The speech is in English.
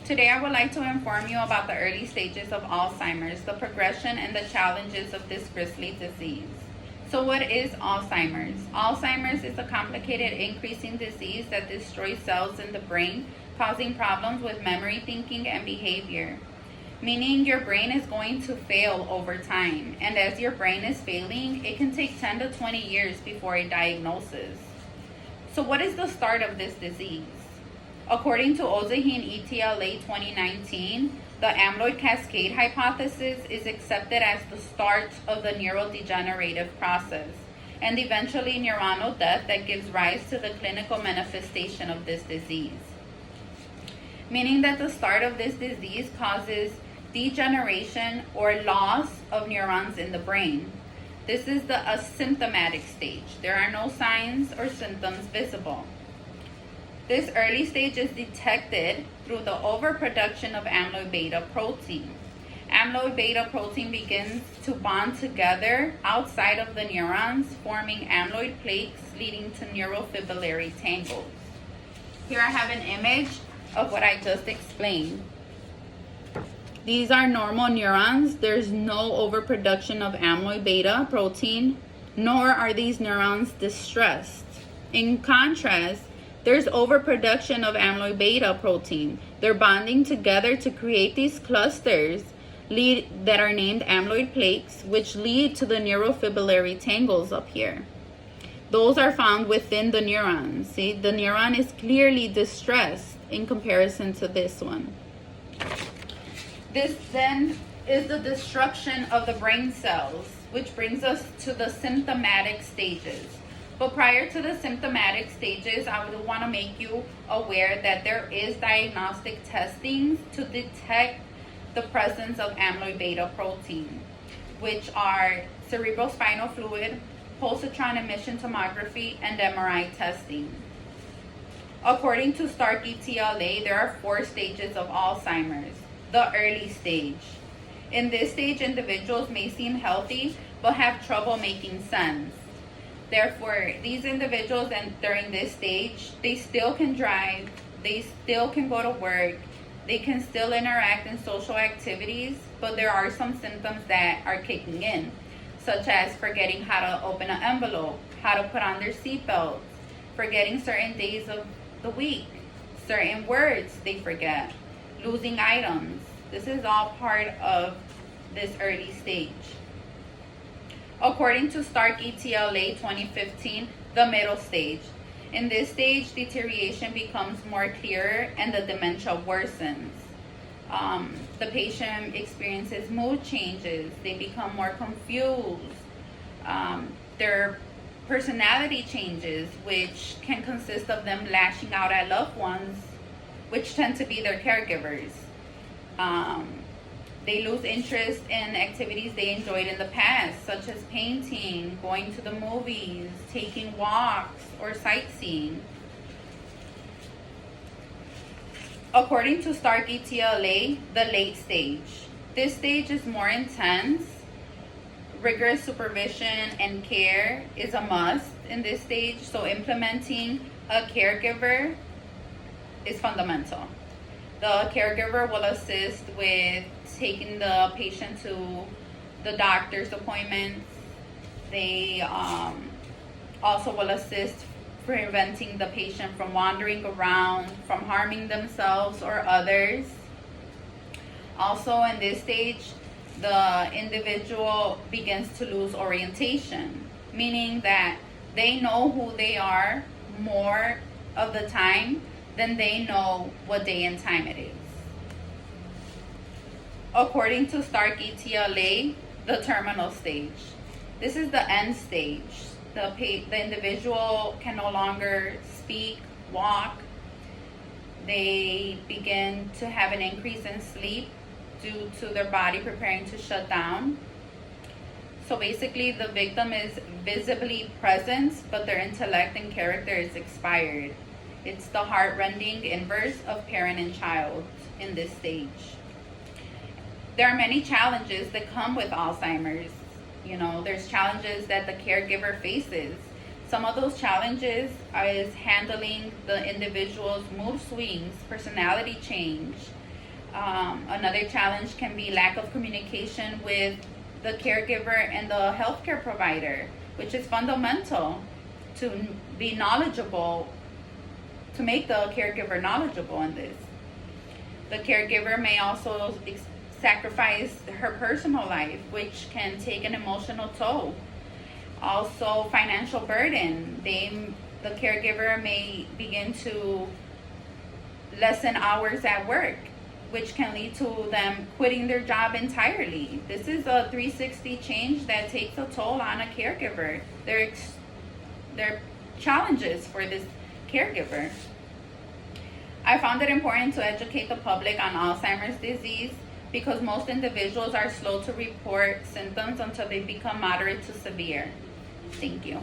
Today I would like to inform you about the early stages of Alzheimer's, the progression and the challenges of this grisly disease. So what is Alzheimer's? Alzheimer's is a complicated increasing disease that destroys cells in the brain, causing problems with memory, thinking, and behavior. Meaning your brain is going to fail over time, and as your brain is failing, it can take 10 to 20 years before a diagnosis. So what is the start of this disease? According to Ozahin-ETLA 2019, the amyloid cascade hypothesis is accepted as the start of the neurodegenerative process and eventually neuronal death that gives rise to the clinical manifestation of this disease. Meaning that the start of this disease causes degeneration or loss of neurons in the brain. This is the asymptomatic stage. There are no signs or symptoms visible. This early stage is detected through the overproduction of amyloid beta protein. Amyloid beta protein begins to bond together outside of the neurons, forming amyloid plaques leading to neurofibrillary tangles. Here I have an image of what I just explained. These are normal neurons. There's no overproduction of amyloid beta protein, nor are these neurons distressed. In contrast, there's overproduction of amyloid beta protein. They're bonding together to create these clusters that are named amyloid plaques, which lead to the neurofibrillary tangles up here. Those are found within the neurons. See, the neuron is clearly distressed in comparison to this one. This then is the destruction of the brain cells, which brings us to the symptomatic stages. But prior to the symptomatic stages, I would want to make you aware that there is diagnostic testing to detect the presence of amyloid beta protein, which are cerebrospinal fluid, positron emission tomography, and MRI testing. According to Stark-ETLA, there are 4 stages of Alzheimer's. The early stage. In this stage, individuals may seem healthy but have trouble making sense. Therefore, these individuals during this stage, they still can drive, they still can go to work, they can still interact in social activities, but there are some symptoms that are kicking in, such as forgetting how to open an envelope, how to put on their seatbelts, forgetting certain days of the week, certain words they forget, losing items. This is all part of this early stage. According to Stark-ETLA 2015, the middle stage. In this stage, deterioration becomes more clearer and the dementia worsens. The patient experiences mood changes. They become more confused. Their personality changes, which can consist of them lashing out at loved ones, which tend to be their caregivers. They lose interest in activities they enjoyed in the past, such as painting, going to the movies, taking walks, or sightseeing. According to Stark-ETLA, the late stage. This stage is more intense. Rigorous supervision and care is a must in this stage, so implementing a caregiver is fundamental. The caregiver will assist with taking the patient to the doctor's appointments. They also will assist preventing the patient from wandering around, from harming themselves or others. Also in this stage, the individual begins to lose orientation, meaning that they know who they are more of the time than they know what day and time it is. According to Stark-ETLA, the terminal stage. This is the end stage. The individual can no longer speak, walk. They begin to have an increase in sleep due to their body preparing to shut down. So basically, the victim is visibly present, but their intellect and character is expired. It's the heart-rending inverse of parent and child in this stage. There are many challenges that come with Alzheimer's. There's challenges that the caregiver faces. Some of those challenges is handling the individual's mood swings, personality change, Another challenge can be lack of communication with the caregiver and the healthcare provider, which is fundamental to be knowledgeable, to make the caregiver knowledgeable in this. The caregiver may also sacrifice her personal life, which can take an emotional toll. Also, financial burden. The caregiver may begin to lessen hours at work, which can lead to them quitting their job entirely. This is a 360 change that takes a toll on a caregiver. There are challenges for this caregiver. I found it important to educate the public on Alzheimer's disease because most individuals are slow to report symptoms until they become moderate to severe. Thank you.